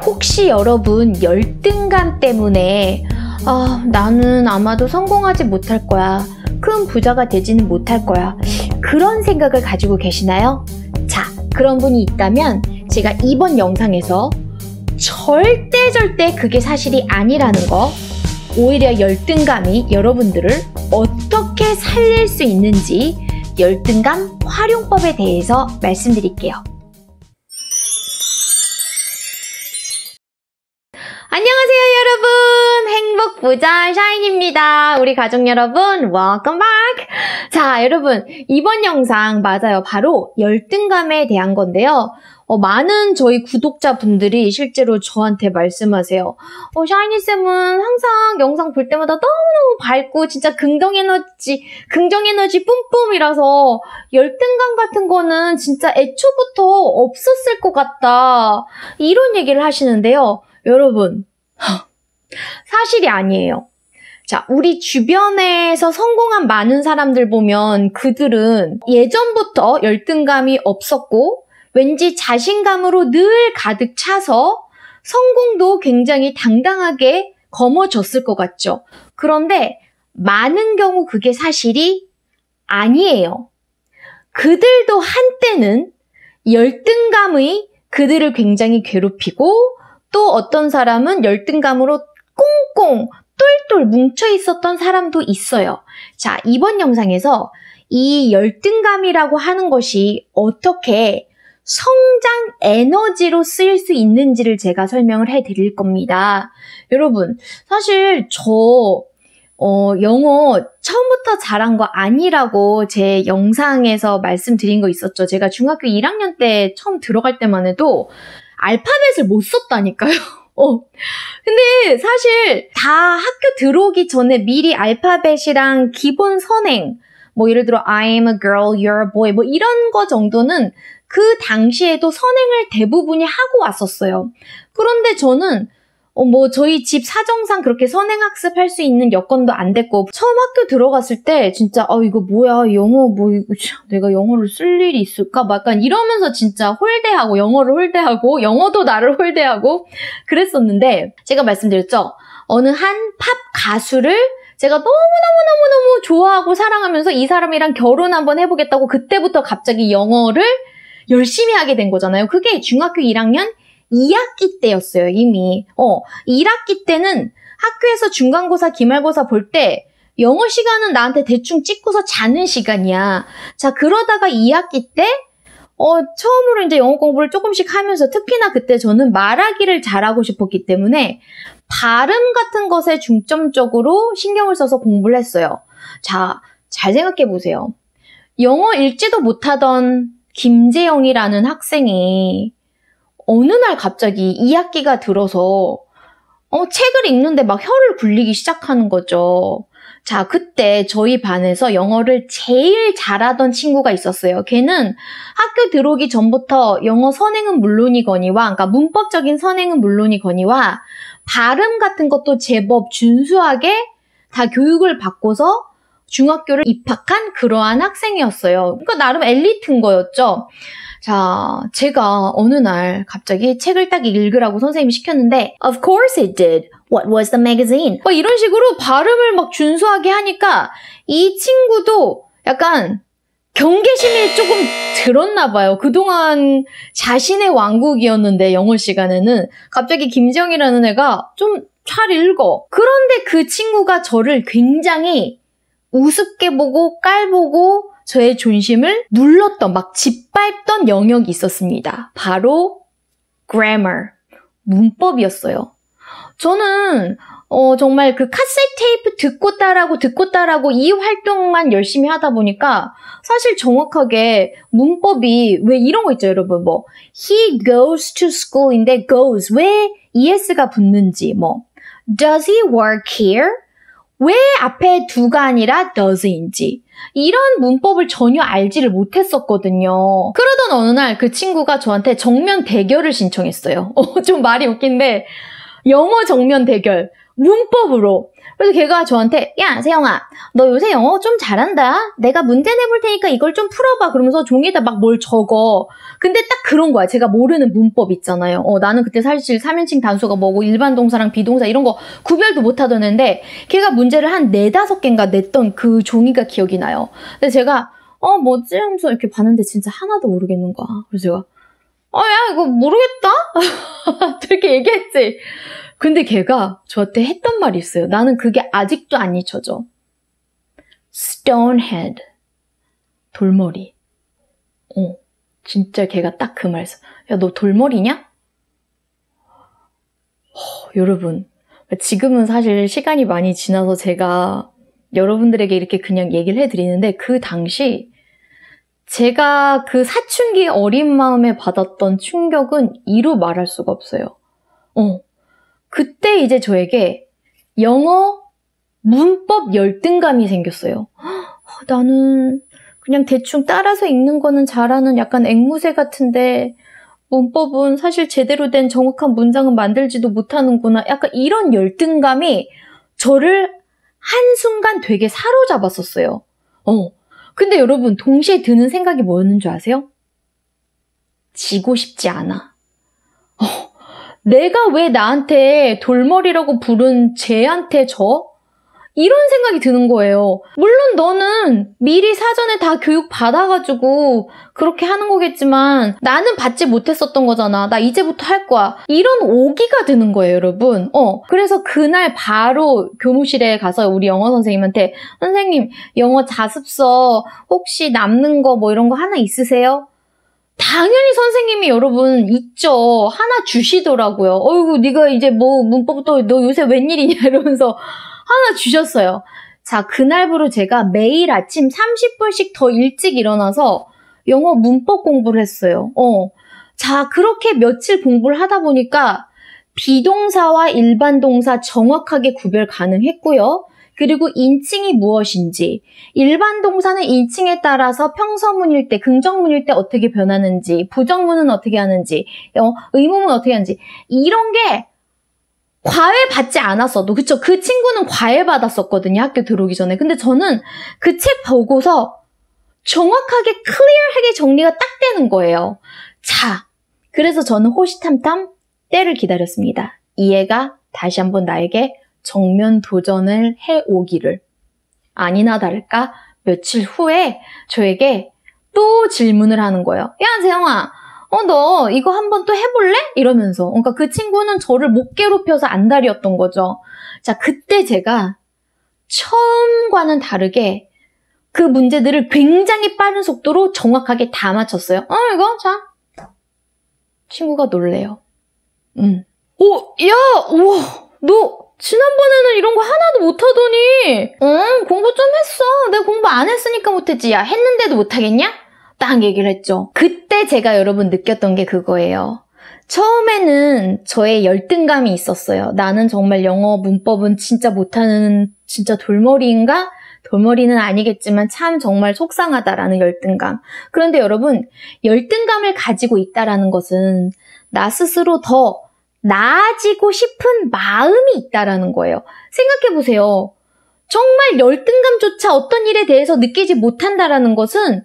혹시 여러분 열등감 때문에 나는 아마도 성공하지 못할 거야. 큰 부자가 되지는 못할 거야. 그런 생각을 가지고 계시나요? 자, 그런 분이 있다면 제가 이번 영상에서 절대 그게 사실이 아니라는 거, 오히려 열등감이 여러분들을 어떻게 살릴 수 있는지 열등감 활용법에 대해서 말씀드릴게요. 안녕하세요 여러분, 행복부자 샤인입니다. 우리 가족 여러분, welcome back. 자, 여러분, 이번 영상 맞아요, 바로 열등감에 대한 건데요. 많은 저희 구독자분들이 실제로 저한테 말씀하세요. 샤이니쌤은 항상 영상 볼 때마다 너무너무 밝고 진짜 긍정 에너지 뿜뿜이라서 열등감 같은 거는 진짜 애초부터 없었을 것 같다, 이런 얘기를 하시는데요. 여러분, 사실이 아니에요. 자, 우리 주변에서 성공한 많은 사람들 보면 그들은 예전부터 열등감이 없었고 왠지 자신감으로 늘 가득 차서 성공도 굉장히 당당하게 거머쥐었을 것 같죠. 그런데 많은 경우 그게 사실이 아니에요. 그들도 한때는 열등감이 그들을 굉장히 괴롭히고, 또 어떤 사람은 열등감으로 꽁꽁 똘똘 뭉쳐 있었던 사람도 있어요. 자, 이번 영상에서 이 열등감이라고 하는 것이 어떻게 성장 에너지로 쓰일 수 있는지를 제가 설명을 해드릴 겁니다. 여러분, 사실 저 영어 처음부터 잘한 거 아니라고 제 영상에서 말씀드린 거 있었죠. 제가 중학교 1학년 때 처음 들어갈 때만 해도 알파벳을 못 썼다니까요. 근데 사실 다 학교 들어오기 전에 미리 알파벳이랑 기본 선행, 뭐 예를 들어 I'm a girl, you're a boy, 뭐 이런 거 정도는 그 당시에도 선행을 대부분이 하고 왔었어요. 그런데 저는 저희 집 사정상 그렇게 선행 학습할 수 있는 여건도 안 됐고, 처음 학교 들어갔을 때 진짜 이거 뭐야, 영어 이거 내가 영어를 쓸 일이 있을까? 막 약간 이러면서 진짜 홀대하고, 영어를 홀대하고, 영어도 나를 홀대하고 그랬었는데, 제가 말씀드렸죠. 어느 한 팝 가수를 제가 너무너무 좋아하고 사랑하면서 이 사람이랑 결혼 한번 해보겠다고 그때부터 갑자기 영어를 열심히 하게 된 거잖아요. 그게 중학교 1학년 2학기 때였어요, 이미. 1학기 때는 학교에서 중간고사, 기말고사 볼 때 영어 시간은 나한테 대충 찍고서 자는 시간이야. 자, 그러다가 2학기 때 처음으로 이제 영어 공부를 조금씩 하면서, 특히나 그때 저는 말하기를 잘하고 싶었기 때문에 발음 같은 것에 중점적으로 신경을 써서 공부를 했어요. 자, 잘 생각해 보세요. 영어 읽지도 못하던 김재영이라는 학생이 어느 날 갑자기 2학기가 들어서 책을 읽는데 막 혀를 굴리기 시작하는 거죠. 자, 그때 저희 반에서 영어를 제일 잘하던 친구가 있었어요. 걔는 학교 들어오기 전부터 영어 선행은 물론이거니와, 그러니까 문법적인 선행은 물론이거니와 발음 같은 것도 제법 준수하게 다 교육을 받고서 중학교를 입학한 그러한 학생이었어요. 그러니까 나름 엘리트인 거였죠. 자, 제가 어느 날 갑자기 책을 딱 읽으라고 선생님이 시켰는데 Of course it did. What was the magazine? 이런 식으로 발음을 막 준수하게 하니까 이 친구도 약간 경계심이 조금 들었나 봐요. 그동안 자신의 왕국이었는데 영어 시간에는 갑자기 김지영이라는 애가 좀 잘 읽어. 그런데 그 친구가 저를 굉장히 우습게 보고 깔보고 저의 존심을 눌렀던, 막 짓밟던 영역이 있었습니다. 바로 grammar, 문법이었어요. 저는 정말 그 카세트 테이프 듣고 따라하고 이 활동만 열심히 하다 보니까 사실 정확하게 문법이, 왜 이런 거 있죠, 여러분. he goes to school인데 goes, 왜 es가 붙는지, does he work here? 왜 앞에 do가 아니라 does인지, 이런 문법을 전혀 알지를 못했었거든요. 그러던 어느 날 그 친구가 저한테 정면 대결을 신청했어요. 좀 말이 웃긴데 영어 정면 대결. 문법으로. 그래서 걔가 저한테 야 세영아 너 요새 영어 좀 잘한다. 내가 문제 내볼 테니까 이걸 좀 풀어봐. 그러면서 종이에다 막 뭘 적어. 근데 딱 그런 거야. 제가 모르는 문법 있잖아요. 나는 그때 사실 3인칭 단수가 뭐고 일반 동사랑 비동사 이런 거 구별도 못 하던데 걔가 문제를 한 4-5개인가 냈던 그 종이가 기억이 나요. 근데 제가 뭐지? 하면서 이렇게 봤는데 진짜 하나도 모르겠는 거야. 그래서 제가 야 이거 모르겠다? 이렇게 얘기했지. 근데 걔가 저한테 했던 말이 있어요. 나는 그게 아직도 안 잊혀져. Stonehead. 돌머리. 진짜 걔가 딱 그 말 했어. 야, 너 돌머리냐? 여러분, 지금은 사실 시간이 많이 지나서 제가 여러분들에게 이렇게 그냥 얘기를 해드리는데 그 당시 제가 그 사춘기 어린 마음에 받았던 충격은 이루 말할 수가 없어요. 그때 이제 저에게 영어 문법 열등감이 생겼어요. 나는 그냥 대충 따라서 읽는 거는 잘하는 약간 앵무새 같은데 문법은 사실 제대로 된 정확한 문장은 만들지도 못하는구나. 약간 이런 열등감이 저를 한순간 되게 사로잡았었어요. 근데 여러분 동시에 드는 생각이 뭐였는 줄 아세요? 지고 싶지 않아. 내가 왜 나한테 돌머리라고 부른 쟤한테 이런 생각이 드는 거예요. 물론 너는 미리 사전에 다 교육 받아가지고 그렇게 하는 거겠지만 나는 받지 못했었던 거잖아. 나 이제부터 할 거야. 이런 오기가 드는 거예요, 여러분. 그래서 그날 바로 교무실에 가서 우리 영어 선생님한테 선생님, 영어 자습서 혹시 남는 거 뭐 이런 거 하나 있으세요? 당연히 선생님이 여러분 있죠. 하나 주시더라고요. 어이구 네가 이제 뭐 문법부터 너 요새 웬일이냐 이러면서 하나 주셨어요. 자, 그날부로 제가 매일 아침 30분씩 더 일찍 일어나서 영어 문법 공부를 했어요. 자, 그렇게 며칠 공부를 하다 보니까 비동사와 일반 동사 정확하게 구별 가능했고요. 그리고 인칭이 무엇인지, 일반 동사는 인칭에 따라서 평서문일 때, 긍정문일 때 어떻게 변하는지, 부정문은 어떻게 하는지, 의문은 어떻게 하는지 이런 게 과외 받지 않았어도, 그쵸? 그 친구는 과외 받았었거든요, 학교 들어오기 전에. 근데 저는 그 책 보고서 정확하게, 클리어하게 정리가 딱 되는 거예요. 자, 그래서 저는 호시탐탐 때를 기다렸습니다. 이 애가 다시 한번 나에게 정면 도전을 해오기를. 아니나 다를까 며칠 후에 저에게 또 질문을 하는 거예요. 야, 세영아, 너 이거 한번 또 해볼래? 이러면서. 그러니까 그 친구는 저를 못 괴롭혀서 안달이었던 거죠. 자, 그때 제가 처음과는 다르게 그 문제들을 굉장히 빠른 속도로 정확하게 다 맞췄어요. 이거 자. 친구가 놀래요. 야, 우와, 너 지난번에는 이런 거 하나도 못하더니 공부 좀 했어. 내가 공부 안 했으니까 못했지. 야, 했는데도 못하겠냐? 딱 얘기를 했죠. 그때 제가 여러분 느꼈던 게 그거예요. 처음에는 저의 열등감이 있었어요. 나는 정말 영어 문법은 진짜 못하는 진짜 돌머리인가? 돌머리는 아니겠지만 참 정말 속상하다라는 열등감. 그런데 여러분, 열등감을 가지고 있다라는 것은 나 스스로 더 나아지고 싶은 마음이 있다라는 거예요. 생각해보세요. 정말 열등감조차 어떤 일에 대해서 느끼지 못한다라는 것은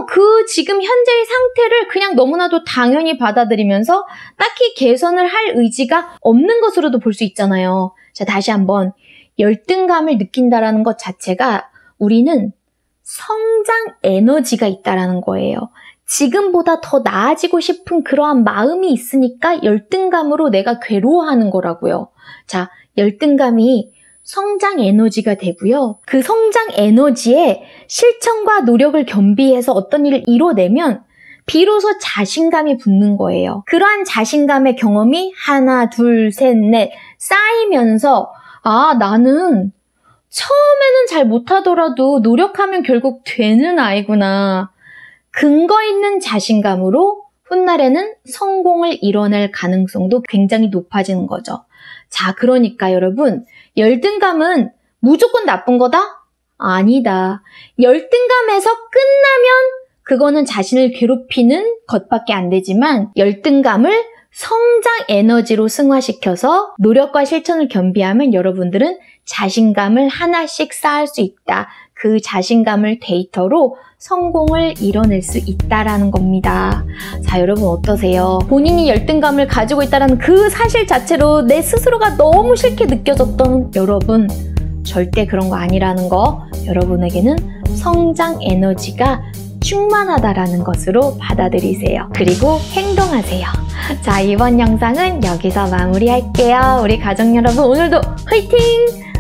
그 지금 현재의 상태를 그냥 너무나도 당연히 받아들이면서 딱히 개선을 할 의지가 없는 것으로도 볼 수 있잖아요. 자, 다시 한번 열등감을 느낀다라는 것 자체가 우리는 성장 에너지가 있다라는 거예요. 지금보다 더 나아지고 싶은 그러한 마음이 있으니까 열등감으로 내가 괴로워하는 거라고요. 자, 열등감이 성장 에너지가 되고요. 그 성장 에너지에 실천과 노력을 겸비해서 어떤 일을 이뤄내면 비로소 자신감이 붙는 거예요. 그러한 자신감의 경험이 하나, 둘, 셋, 넷 쌓이면서 나는 처음에는 잘 못하더라도 노력하면 결국 되는 아이구나. 근거 있는 자신감으로 훗날에는 성공을 이뤄낼 가능성도 굉장히 높아지는 거죠. 자, 그러니까 여러분, 열등감은 무조건 나쁜 거다? 아니다. 열등감에서 끝나면 그거는 자신을 괴롭히는 것밖에 안 되지만 열등감을 성장 에너지로 승화시켜서 노력과 실천을 겸비하면 여러분들은 자신감을 하나씩 쌓을 수 있다. 그 자신감을 데이터로 성공을 이뤄낼 수 있다라는 겁니다. 자, 여러분 어떠세요? 본인이 열등감을 가지고 있다는 그 사실 자체로 내 스스로가 너무 싫게 느껴졌던 여러분, 절대 그런 거 아니라는 거, 여러분에게는 성장 에너지가 충만하다라는 것으로 받아들이세요. 그리고 행동하세요. 자, 이번 영상은 여기서 마무리할게요. 우리 가족 여러분, 오늘도 화이팅!